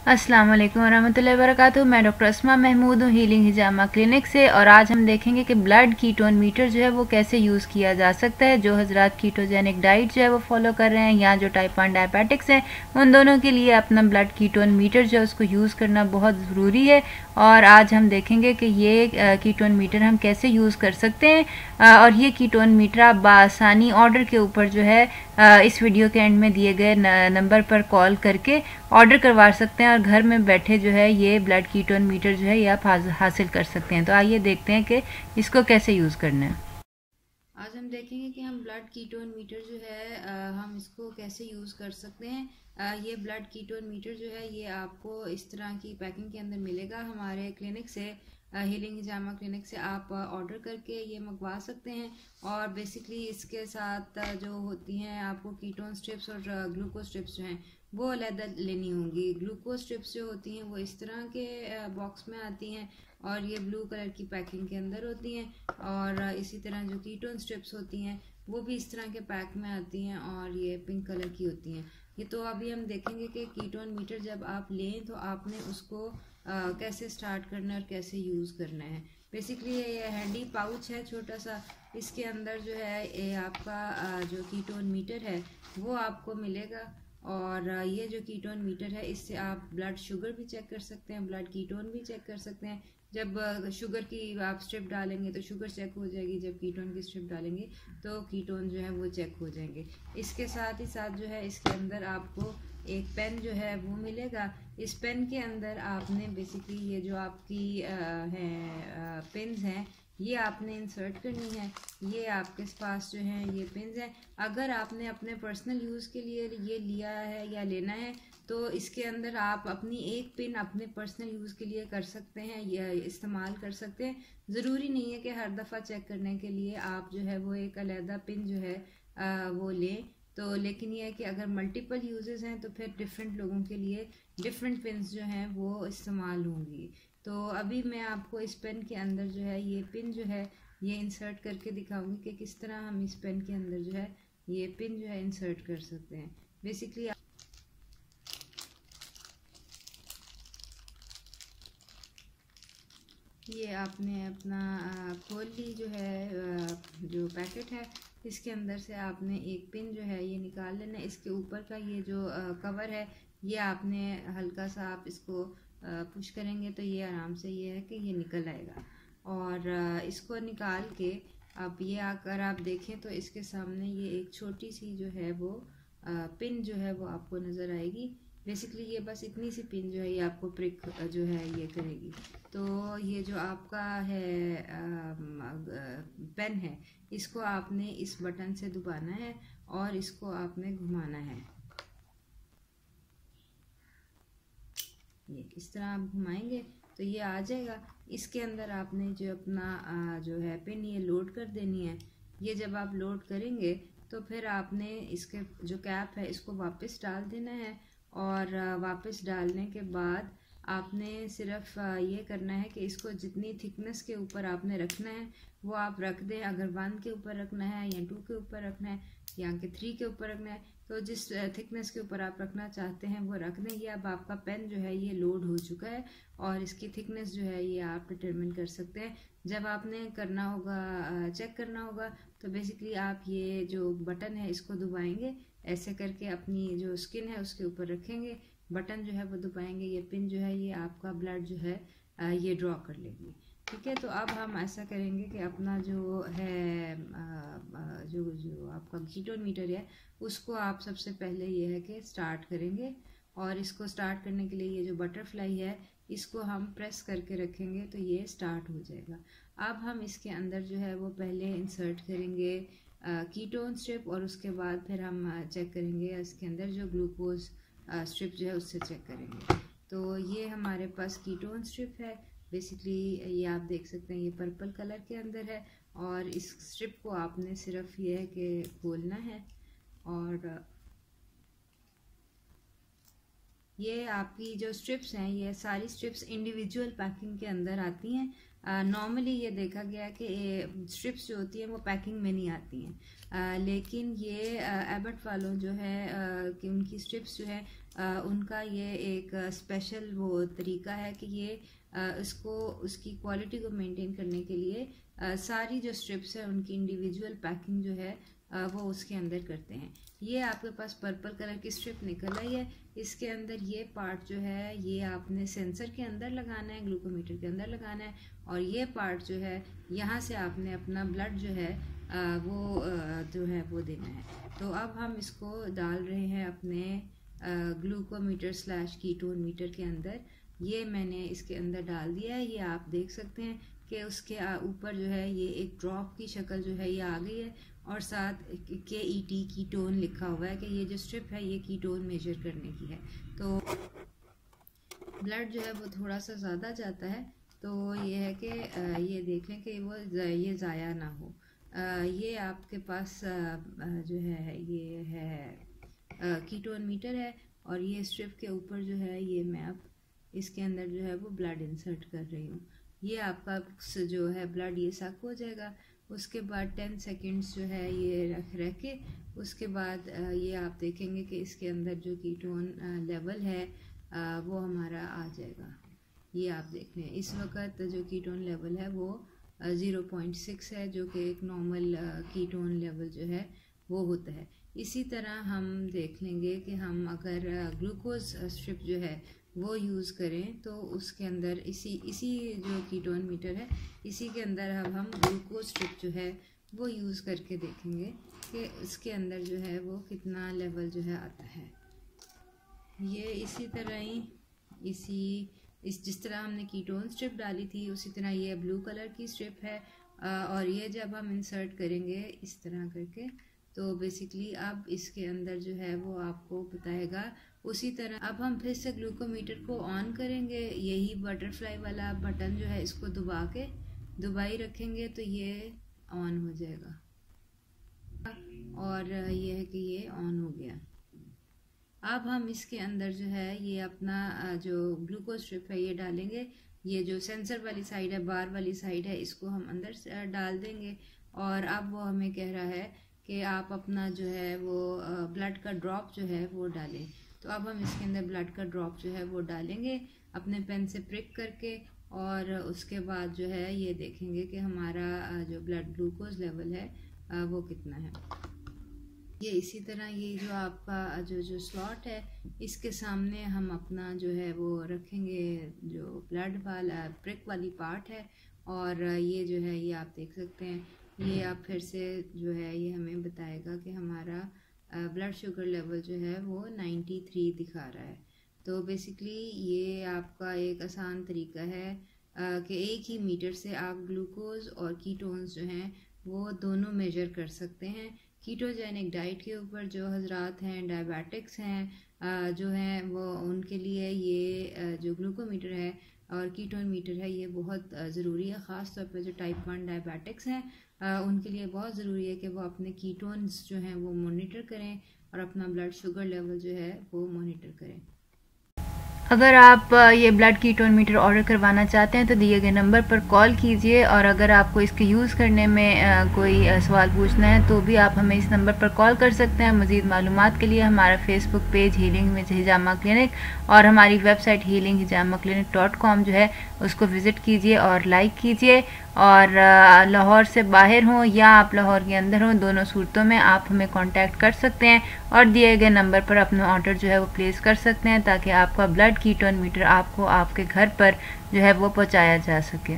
अस्सलाम वालेकुम वरहमतुल्लाहि वबरकातुहू। मैं डॉक्टर अस्मा महमूद हूँ हीलिंग हिजामा क्लिनिक से, और आज हम देखेंगे कि ब्लड कीटोन मीटर जो है वो कैसे यूज़ किया जा सकता है। जो हजरात कीटोजेनिक डाइट जो है वो फॉलो कर रहे हैं या जो टाइप 1 डायबिटिक्स हैं, उन दोनों के लिए अपना ब्लड कीटोन मीटर जो है उसको यूज़ करना बहुत ज़रूरी है। और आज हम देखेंगे कि ये कीटोन मीटर हम कैसे यूज़ कर सकते हैं। और ये कीटोन मीटर आप बआसानी ऑर्डर के ऊपर जो है इस वीडियो के एंड में दिए गए नंबर पर कॉल करके ऑर्डर करवा सकते हैं, और घर में बैठे जो है ये ब्लड कीटोन मीटर जो है ये आप हासिल कर सकते हैं। तो आइए देखते हैं कि इसको कैसे यूज़ करना है। आज हम देखेंगे कि हम ब्लड कीटोन मीटर जो है हम इसको कैसे यूज़ कर सकते हैं। ये ब्लड कीटोन मीटर जो है ये आपको इस तरह की पैकिंग के अंदर मिलेगा। हमारे क्लिनिक से हीलिंग हिजामा क्लिनिक से आप ऑर्डर करके ये मंगवा सकते हैं। और बेसिकली इसके साथ जो होती हैं आपको कीटोन स्ट्रिप्स और ग्लूकोज स्ट्रिप्स जो हैं वो अलग लेनी होंगी। ग्लूकोज स्ट्रिप्स जो होती हैं वो इस तरह के बॉक्स में आती हैं और ये ब्लू कलर की पैकिंग के अंदर होती हैं, और इसी तरह जो कीटोन स्ट्रिप्स होती हैं वो भी इस तरह के पैक में आती हैं और ये पिंक कलर की होती हैं। ये तो अभी हम देखेंगे कि कीटोन मीटर जब आप लें तो आपने उसको कैसे स्टार्ट करना है और कैसे यूज़ करना है। बेसिकली ये हैंडी पाउच है छोटा सा, इसके अंदर जो है ये आपका जो कीटोन मीटर है वो आपको मिलेगा। और ये जो कीटोन मीटर है इससे आप ब्लड शुगर भी चेक कर सकते हैं, ब्लड कीटोन भी चेक कर सकते हैं। जब शुगर की आप स्ट्रिप डालेंगे तो शुगर चेक हो जाएगी, जब कीटोन की स्ट्रिप डालेंगे तो कीटोन जो है वो चेक हो जाएंगे। इसके साथ ही साथ जो है इसके अंदर आपको एक पेन जो है वो मिलेगा। इस पेन के अंदर आपने बेसिकली ये जो आपकी पिन्स हैं ये आपने इंसर्ट करनी है। ये आपके पास जो है ये पिन्स हैं। अगर आपने अपने पर्सनल यूज़ के लिए ये लिया है या लेना है तो इसके अंदर आप अपनी एक पिन अपने पर्सनल यूज़ के लिए कर सकते हैं या इस्तेमाल कर सकते हैं। ज़रूरी नहीं है कि हर दफ़ा चेक करने के लिए आप जो है वो एक अलहदा पिन जो है वो लें। तो लेकिन ये है कि अगर मल्टीपल यूजेस हैं तो फिर डिफरेंट लोगों के लिए डिफरेंट पिन्स जो हैं वो इस्तेमाल होंगी। तो अभी मैं आपको इस पेन के अंदर जो है ये पिन जो है ये इंसर्ट करके दिखाऊंगी कि किस तरह हम इस पेन के अंदर जो है ये पिन जो है इंसर्ट कर सकते हैं। बेसिकली ये आपने अपना खोल ली जो है जो पैकेट है, इसके अंदर से आपने एक पिन जो है ये निकाल लेना। इसके ऊपर का ये जो कवर है ये आपने हल्का सा आप इसको पुश करेंगे तो ये आराम से ये है कि ये निकल आएगा। और इसको निकाल के अब ये आकर आप देखें तो इसके सामने ये एक छोटी सी जो है वो पिन जो है वो आपको नज़र आएगी। बेसिकली ये बस इतनी सी पिन जो है ये आपको प्रिक जो है ये करेगी। तो ये जो आपका है पेन है इसको आपने इस बटन से दबाना है और इसको आपने घुमाना है। ये इस तरह आप घुमाएंगे तो ये आ जाएगा। इसके अंदर आपने जो अपना जो है पिन ये लोड कर देनी है। ये जब आप लोड करेंगे तो फिर आपने इसके जो कैप है इसको वापस डाल देना है, और वापस डालने के बाद आपने सिर्फ ये करना है कि इसको जितनी थिकनेस के ऊपर आपने रखना है वो आप रख दें। अगर 1 के ऊपर रखना है या 2 के ऊपर रखना है या कि 3 के ऊपर रखना है तो जिस थिकनेस के ऊपर आप रखना चाहते हैं वो रख दें। ये अब आपका पेन जो है ये लोड हो चुका है और इसकी थिकनेस जो है ये आप डिटरमिन कर सकते हैं। जब आपने करना होगा चेक करना होगा तो बेसिकली आप ये जो बटन है इसको दबाएंगे, ऐसे करके अपनी जो स्किन है उसके ऊपर रखेंगे, बटन जो है वो दबाएंगे, ये पिन जो है ये आपका ब्लड जो है ये ड्रॉ कर लेगी। ठीक है, तो अब हम ऐसा करेंगे कि अपना जो है जो आपका कीटोन मीटर है उसको आप सबसे पहले ये है कि स्टार्ट करेंगे। और इसको स्टार्ट करने के लिए ये जो बटरफ्लाई है इसको हम प्रेस करके रखेंगे तो ये स्टार्ट हो जाएगा। अब हम इसके अंदर जो है वो पहले इंसर्ट करेंगे कीटोन स्ट्रिप, और उसके बाद फिर हम चेक करेंगे इसके अंदर जो ग्लूकोज स्ट्रिप जो है उससे चेक करेंगे। तो ये हमारे पास कीटोन स्ट्रिप है। बेसिकली ये आप देख सकते हैं ये पर्पल कलर के अंदर है, और इस स्ट्रिप को आपने सिर्फ ये है कि खोलना है। और ये आपकी जो स्ट्रिप्स हैं ये सारी स्ट्रिप्स इंडिविजुअल पैकिंग के अंदर आती हैं। नॉर्मली ये देखा गया कि स्ट्रिप्स जो होती हैं वो पैकिंग में नहीं आती हैं, लेकिन ये एबट वालों जो है कि उनकी स्ट्रिप्स जो है उनका ये एक स्पेशल वो तरीका है कि ये इसको उसकी क्वालिटी को मेंटेन करने के लिए सारी जो स्ट्रिप्स है उनकी इंडिविजुअल पैकिंग जो है वो उसके अंदर करते हैं। ये आपके पास पर्पल कलर की स्ट्रिप निकल आई है, इसके अंदर ये पार्ट जो है ये आपने सेंसर के अंदर लगाना है, ग्लूकोमीटर के अंदर लगाना है, और ये पार्ट जो है यहाँ से आपने अपना ब्लड जो है वो जो है वो देना है। तो अब हम इसको डाल रहे हैं अपने ग्लूकोमीटर / कीटोन मीटर के अंदर। ये मैंने इसके अंदर डाल दिया है। ये आप देख सकते हैं कि उसके ऊपर जो है ये एक ड्रॉप की शक्ल जो है ये आ गई है, और साथ KET कीटोन लिखा हुआ है कि ये जो स्ट्रिप है ये कीटोन मेजर करने की है। तो ब्लड जो है वो थोड़ा सा ज़्यादा जाता है, तो ये है कि ये देख लें कि वो ये ज़ाया ना हो। ये आपके पास जो है ये है कीटोन मीटर है, और ये स्ट्रिप के ऊपर जो है ये मैं अब इसके अंदर जो है वो ब्लड इंसर्ट कर रही हूँ। ये आपका जो है ब्लड ये सक हो जाएगा। उसके बाद 10 सेकेंड्स जो है ये रख के उसके बाद ये आप देखेंगे कि इसके अंदर जो कीटोन लेवल है वो हमारा आ जाएगा। ये आप देख लें इस वक्त जो कीटोन लेवल है वो 0.6 है, जो कि एक नॉर्मल कीटोन लेवल जो है वो होता है। इसी तरह हम देख लेंगे कि हम अगर ग्लूकोज स्ट्रिप जो है वो यूज़ करें तो उसके अंदर इसी जो कीटोन मीटर है इसी के अंदर अब हम ग्लूकोज स्ट्रिप जो है वो यूज़ करके देखेंगे कि इसके अंदर जो है वो कितना लेवल जो है आता है। ये इसी तरह ही जिस तरह हमने कीटोन स्ट्रिप डाली थी उसी तरह ये ब्लू कलर की स्ट्रिप है, और ये जब हम इंसर्ट करेंगे इस तरह करके तो बेसिकली अब इसके अंदर जो है वो आपको बताएगा। उसी तरह अब हम फिर से ग्लूकोमीटर को ऑन करेंगे, यही बटरफ्लाई वाला बटन जो है इसको दबाई रखेंगे तो ये ऑन हो जाएगा, और ये है कि ये ऑन हो गया। अब हम इसके अंदर जो है ये अपना जो ग्लूकोज स्ट्रिप है ये डालेंगे। ये जो सेंसर वाली साइड है, बार वाली साइड है, इसको हम अंदर डाल देंगे, और अब वो हमें कह रहा है कि आप अपना जो है वो ब्लड का ड्रॉप जो है वो डालें। तो अब हम इसके अंदर ब्लड का ड्रॉप जो है वो डालेंगे अपने पेन से प्रिक करके, और उसके बाद जो है ये देखेंगे कि हमारा जो ब्लड ग्लूकोज लेवल है वो कितना है। ये इसी तरह ये जो आपका जो स्लॉट है इसके सामने हम अपना जो है वो रखेंगे जो ब्लड वाला प्रिक वाली पार्ट है, और ये जो है ये आप देख सकते हैं ये आप फिर से जो है ये हमें बताएगा कि हमारा ब्लड शुगर लेवल जो है वो 93 दिखा रहा है। तो बेसिकली ये आपका एक आसान तरीका है कि एक ही मीटर से आप ग्लूकोज और कीटोन्स जो हैं वो दोनों मेजर कर सकते हैं। कीटोजेनिक डाइट के ऊपर जो हजरात हैं डायबिटिक्स हैं जो हैं वो उनके लिए ये जो ग्लूकोमीटर है और कीटोन मीटर है ये बहुत ज़रूरी है। ख़ास तौर पर जो टाइप 1 डायबिटिक्स हैं उनके लिए बहुत ज़रूरी है कि वो अपने कीटोन्स जो हैं वो मॉनिटर करें और अपना ब्लड शुगर लेवल जो है वो मॉनिटर करें। अगर आप ये ब्लड कीटोन मीटर ऑर्डर करवाना चाहते हैं तो दिए गए नंबर पर कॉल कीजिए, और अगर आपको इसके यूज़ करने में कोई सवाल पूछना है तो भी आप हमें इस नंबर पर कॉल कर सकते हैं। मज़ीद मालूमात के लिए हमारा Facebook page healing with hijama clinic और हमारी वेबसाइट healinghijamaklinik.com जो है उसको विज़िट कीजिए और लाइक कीजिए। और लाहौर से बाहर हों या आप लाहौर के अंदर हों, दोनों सूरतों में आप हमें कांटेक्ट कर सकते हैं और दिए गए नंबर पर अपना ऑर्डर जो है वो प्लेस कर सकते हैं ताकि आपका ब्लड कीटोन मीटर आपको आपके घर पर जो है वो पहुंचाया जा सके।